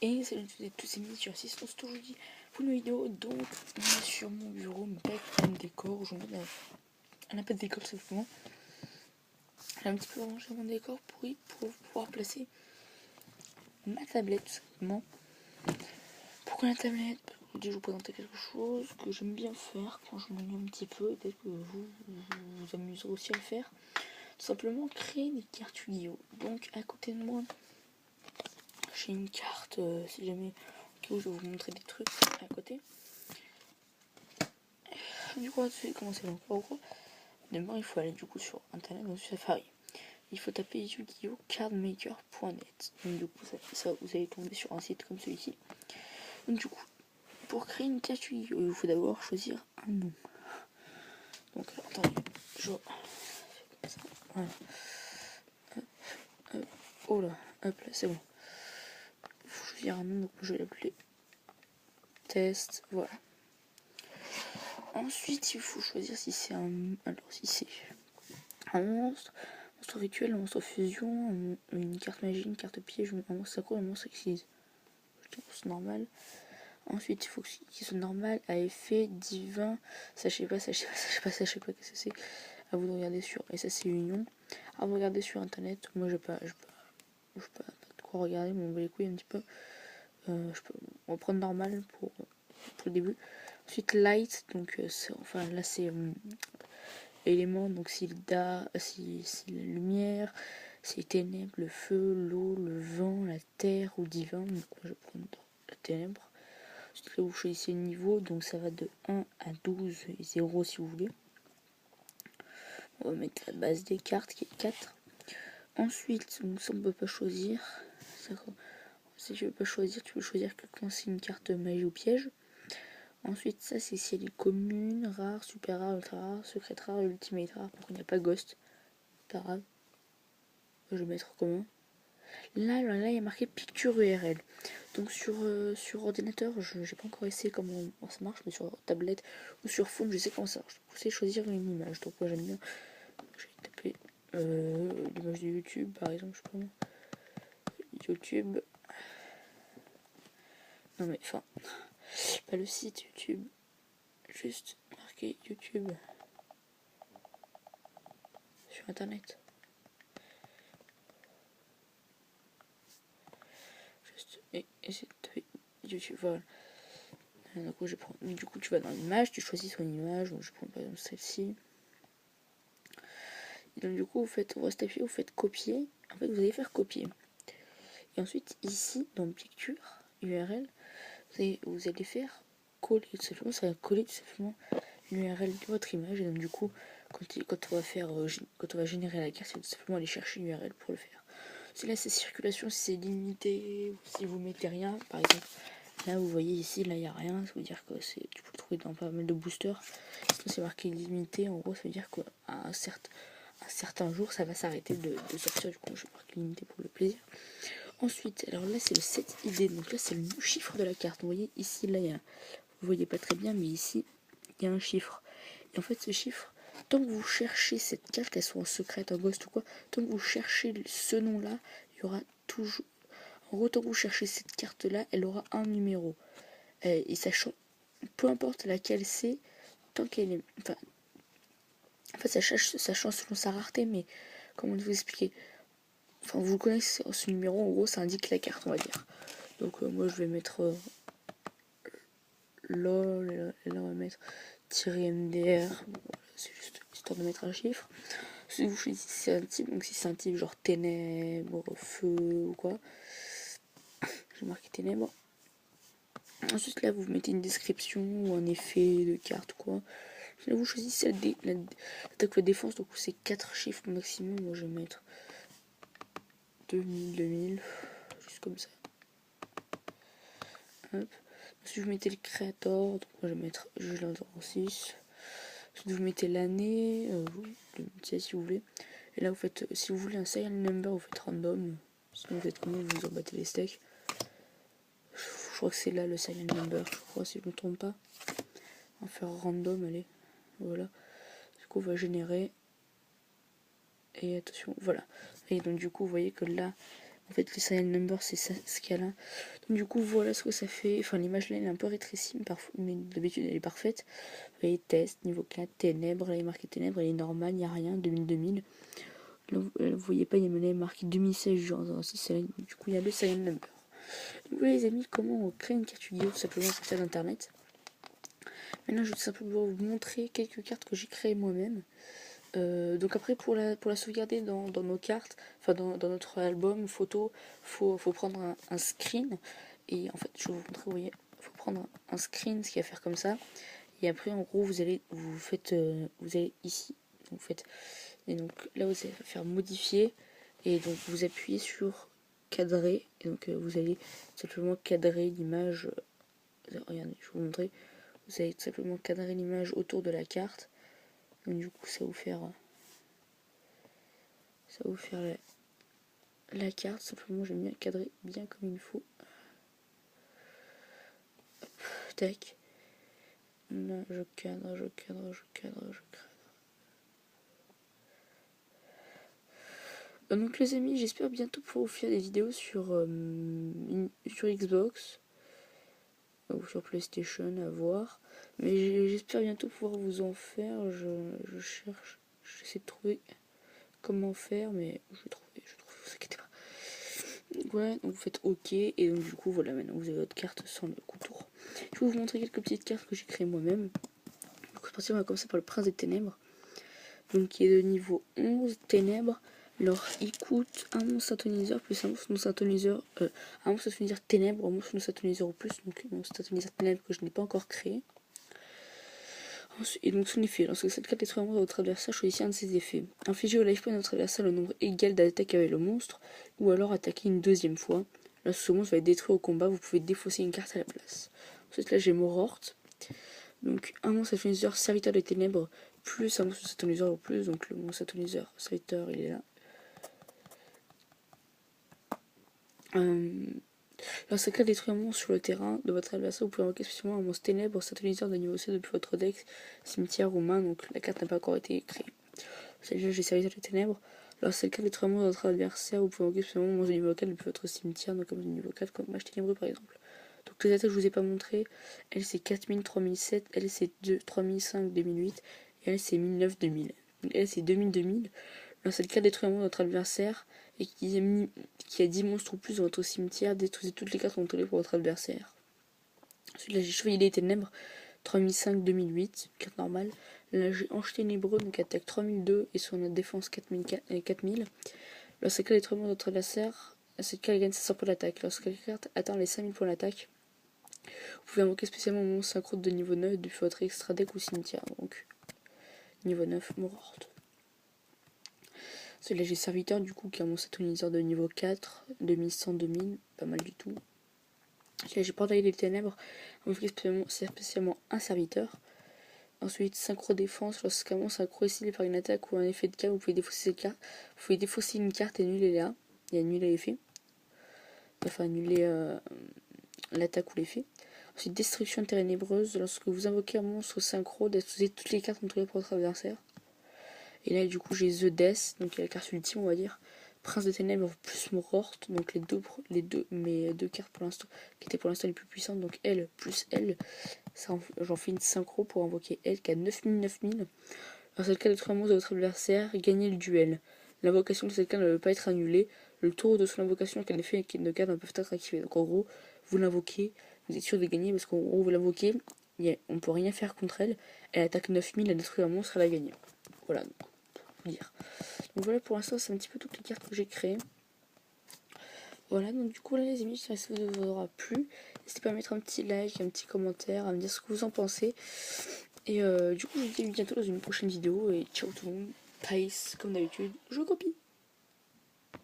Et salut à tous ces miniatures assistance aujourd'hui pour une vidéo. Donc on est sur mon bureau, mais pas avec un décor. Je vous montre un peu de décor simplement. J'ai un petit peu arrangé mon décor pour pouvoir placer ma tablette tout simplement. Pourquoi la tablette? Parce que je vais vous présenter quelque chose que j'aime bien faire quand je m'ennuie un petit peu, et peut-être que vous amuserez aussi à le faire. Tout simplement créer des cartes Yu-Gi-Oh! Donc à côté de moi j'ai une carte, si jamais je vais vous montrer des trucs à côté. Du coup, c'est commencer donc en gros. D'abord, il faut aller du coup sur internet, dans Safari. Il faut taper Yu-Gi-Oh! Cardmaker.net. Donc du coup, ça, vous allez tomber sur un site comme celui-ci. Donc du coup, pour créer une carte Yu-Gi-Oh! Il faut d'abord choisir un nom. Donc alors, attendez, je fais comme ça. Voilà. Oh là, hop là, c'est bon. Il faut choisir un nom, donc je vais l'appeler test. Voilà. Ensuite, il faut choisir si c'est un. Alors, si c'est un monstre rituel, un monstre fusion, une carte magie, une carte piège, un monstre sacro, un monstre exquise. Je pense normal. Ensuite, il faut qu'il soit normal, à effet divin. Sachez pas, qu'est-ce que c'est. À vous de regarder sur. Et ça, c'est Union. À vous regarder sur internet. Moi, je pas de quoi regarder, mais on va les couilles un petit peu. Je peux reprendre normal pour le début. Ensuite, light, donc enfin là c'est éléments, donc si la lumière, si les ténèbres, le feu, l'eau, le vent, la terre ou divin. Donc moi je vais prendre la ténèbre. Ensuite là vous choisissez le niveau, donc ça va de 1 à 12 et 0 si vous voulez. On va mettre la base des cartes qui est 4. Ensuite, donc ça on peut pas choisir. Si tu veux pas choisir, tu peux choisir que quand c'est une carte magie ou piège. Ensuite, ça c'est si elle est commune, rare, super rare, ultra rare, secrète rare, ultimate rare. Par contre, il n'y a pas ghost. Pas grave. Je vais mettre commun. Là, il y a marqué picture URL. Donc sur ordinateur, je n'ai pas encore essayé comment ça marche, mais sur tablette ou sur phone, je sais comment ça marche. Vous pouvez choisir une image. Donc moi j'aime bien. Je vais taper l'image de YouTube, par exemple, je sais pas. YouTube. Non mais enfin, pas le site YouTube. Juste marquer YouTube sur internet. Juste et c'est YouTube, voilà. Donc je prends. Du coup tu vas dans l'image, tu choisis son image, donc je prends par exemple celle-ci. Et donc du coup vous faites, on va se taper, vous faites copier. En fait vous allez faire copier. Et ensuite ici dans picture URL, vous allez faire coller tout simplement, ça va coller tout simplement l'URL de votre image. Et donc du coup quand on va générer la carte, c'est tout simplement aller chercher l'URL pour le faire. Si là c'est circulation, si c'est limité, ou si vous mettez rien, par exemple, là vous voyez ici, là il n'y a rien, ça veut dire que tu peux le trouver dans pas mal de boosters. Sinon c'est marqué limité, en gros ça veut dire qu'à un certain jour ça va s'arrêter de sortir, du coup je vais marquer limité pour le plaisir. Ensuite, alors là c'est le 7 ID, donc là c'est le chiffre de la carte. Vous voyez ici, là vous voyez pas très bien, mais ici il y a un chiffre. Et en fait ce chiffre, tant que vous cherchez cette carte, qu'elle soit en secrète, en ghost ou quoi, tant que vous cherchez ce nom là, il y aura toujours. En gros, tant que vous cherchez cette carte là, elle aura un numéro. Et sachant, peu importe laquelle c'est, tant qu'elle est. Enfin, en fait, ça change selon sa rareté, mais comment vous expliquer. Enfin, vous connaissez ce numéro, en gros, ça indique la carte, on va dire. Donc, moi, je vais mettre LOL, et là, on va mettre -MDR. Voilà, c'est juste histoire de mettre un chiffre. Si vous choisissez un type, donc si c'est un type genre ténèbres, feu ou quoi, j'ai marqué ténèbres. Ensuite là vous mettez une description ou un effet de carte ou quoi. Là vous choisissez l'attaque ou la défense, donc c'est 4 chiffres maximum. Moi je vais mettre 2000, juste comme ça. Hop. Ensuite vous mettez le créateur, donc moi je vais mettre Julien 06. Ensuite vous mettez l'année, 2016 si vous voulez. Et là vous faites, si vous voulez un serial number, vous faites random. Sinon vous faites comment, vous en battez les steaks. Je crois que c'est là le serial number, je crois, si je ne me trompe pas. On va faire random, allez. Voilà. Du coup on va générer. Et attention, voilà. Et donc du coup vous voyez que là En fait, le serial number, c'est ça, ce qu'il y a là. Donc, du coup, voilà ce que ça fait. Enfin, l'image là, elle est un peu rétrécie, mais d'habitude, elle est parfaite. Vous voyez, test, niveau 4, ténèbres. Là, il est marqué ténèbres, elle est normale, il n'y a rien. 2000. Là, vous voyez pas, il y a marqué 2016, genre, du coup, il y a le serial number. Donc, voilà, les amis, comment on crée une carte Yu-Gi-Oh! Tout simplement sur site internet. Maintenant, je vais tout simplement vous montrer quelques cartes que j'ai créées moi-même. Donc après pour la sauvegarder dans nos cartes, enfin dans notre album photo, faut prendre un screen. Et en fait je vais vous montrer, vous voyez, faut prendre un screen, ce qu'il y a à faire comme ça. Et après en gros vous allez ici, vous faites, et donc là vous allez faire modifier, et donc vous appuyez sur cadrer, et donc vous allez simplement cadrer l'image. Regardez, je vais vous montrer, vous allez tout simplement cadrer l'image autour de la carte. Donc du coup ça va vous faire la carte. Simplement j'aime bien cadrer bien comme il faut. Hop, tac. Là je cadre, je cadre, je cadre, je cadre. Donc les amis, j'espère bientôt pouvoir vous faire des vidéos sur Xbox ou sur PlayStation, à voir. Mais j'espère bientôt pouvoir vous en faire. Je cherche, j'essaie de trouver comment faire, mais je trouve, vous inquiétez pas. Ouais, donc vous faites OK, et donc du coup voilà, maintenant vous avez votre carte sans le contour. Je vais vous montrer quelques petites cartes que j'ai créées moi-même. Donc on va commencer par le Prince des Ténèbres, donc qui est de niveau 11 Ténèbres. Alors il coûte un monstre synthoniseur plus un monstre synthoniseur, un monstre synthoniseur Ténèbres, un monstre synthoniseur au plus, donc un monstre synthoniseur Ténèbres que je n'ai pas encore créé. Et donc son effet, lorsque cette carte détruit un monstre à votre adversaire, choisissez un de ses effets. Infligez au life point à votre adversaire le nombre égal d'attaques avec le monstre, ou alors attaquer une deuxième fois. Lorsque ce monstre va être détruit au combat, vous pouvez défausser une carte à la place. Ensuite là j'ai Morort, donc un monstre synthoniseur serviteur des ténèbres, plus un monstre synthoniseur au plus, donc le monstre synthoniseur serviteur il est là. Lorsque carte détruit un monstre sur le terrain de votre adversaire, vous pouvez invoquer spécialement un monstre ténèbres synthoniseur de niveau C depuis votre deck, cimetière ou main, donc la carte n'a pas encore été créée. Celle-là, j'ai serviteur des ténèbres. Lorsque carte détruit un monstre de votre adversaire, vous pouvez invoquer spécialement un monstre de niveau 4 depuis votre cimetière, donc comme de niveau 4, comme Mage Ténébreux par exemple. Donc les attaques que je vous ai pas montré, elle c'est 4000, 3007, elle c'est 3005, 2008, et elle c'est 1009, 2000. Donc elle c'est 2000, 2000. Lorsque carte détruit un monstre de votre adversaire, et qui a 10 monstres ou plus dans votre cimetière, détruisez toutes les cartes contrôlées pour votre adversaire. Ensuite là j'ai Chevalier des Ténèbres, 3005, 2008, carte normale. Là j'ai Ange Ténébreux, donc attaque 3002 et son défense 4000. Lorsque carte détruit un monstre de votre adversaire, cette carte gagne 500 points d'attaque. Lorsque la carte atteint les 5000 points d'attaque, vous pouvez invoquer spécialement mon synchro de niveau 9 depuis votre extra deck ou cimetière. Donc niveau 9, Morort. Celui-là j'ai Serviteur du coup qui est un monstre atoniseur de niveau 4, 2100, 2000, pas mal du tout. Là j'ai Portail des Ténèbres, c'est spécialement un serviteur. Ensuite, synchro défense, lorsqu'un monstre synchro est ciblé par une attaque ou un effet de cas, vous pouvez défausser cette carte. Vous pouvez défausser une carte et annuler là. Et annuler l'effet. Enfin, annuler l'attaque ou l'effet. Ensuite, destruction ténébreuse, lorsque vous invoquez un monstre synchro, détruisez toutes les cartes contrôlées par votre adversaire. Et là, du coup, j'ai The Death, donc la carte ultime, on va dire. Prince des Ténèbres plus Morort, donc mes deux cartes pour l'instant, qui étaient pour l'instant les plus puissantes, donc elle plus elle. J'en fais une synchro pour invoquer elle qui a 9000, 9000. Dans cette cas, détruire un monstre de votre adversaire, gagnez le duel. L'invocation de cette carte ne peut pas être annulée. Le tour de son invocation, qu'un effet et de carte ne peuvent être activés. Donc en gros, vous l'invoquez, vous êtes sûr de gagner parce qu'en gros, vous l'invoquez, on peut rien faire contre elle. Elle attaque 9000, elle détruit un monstre, elle a gagné. Voilà, donc, pour vous dire. Donc voilà, pour l'instant, c'est un petit peu toutes les cartes que j'ai créées. Voilà, donc du coup là les amis, j'espère que ça vous aura plu. N'hésitez pas à mettre un petit like, un petit commentaire, à me dire ce que vous en pensez. Et du coup je vous dis à bientôt dans une prochaine vidéo. Et ciao tout le monde, peace, comme d'habitude, je copie.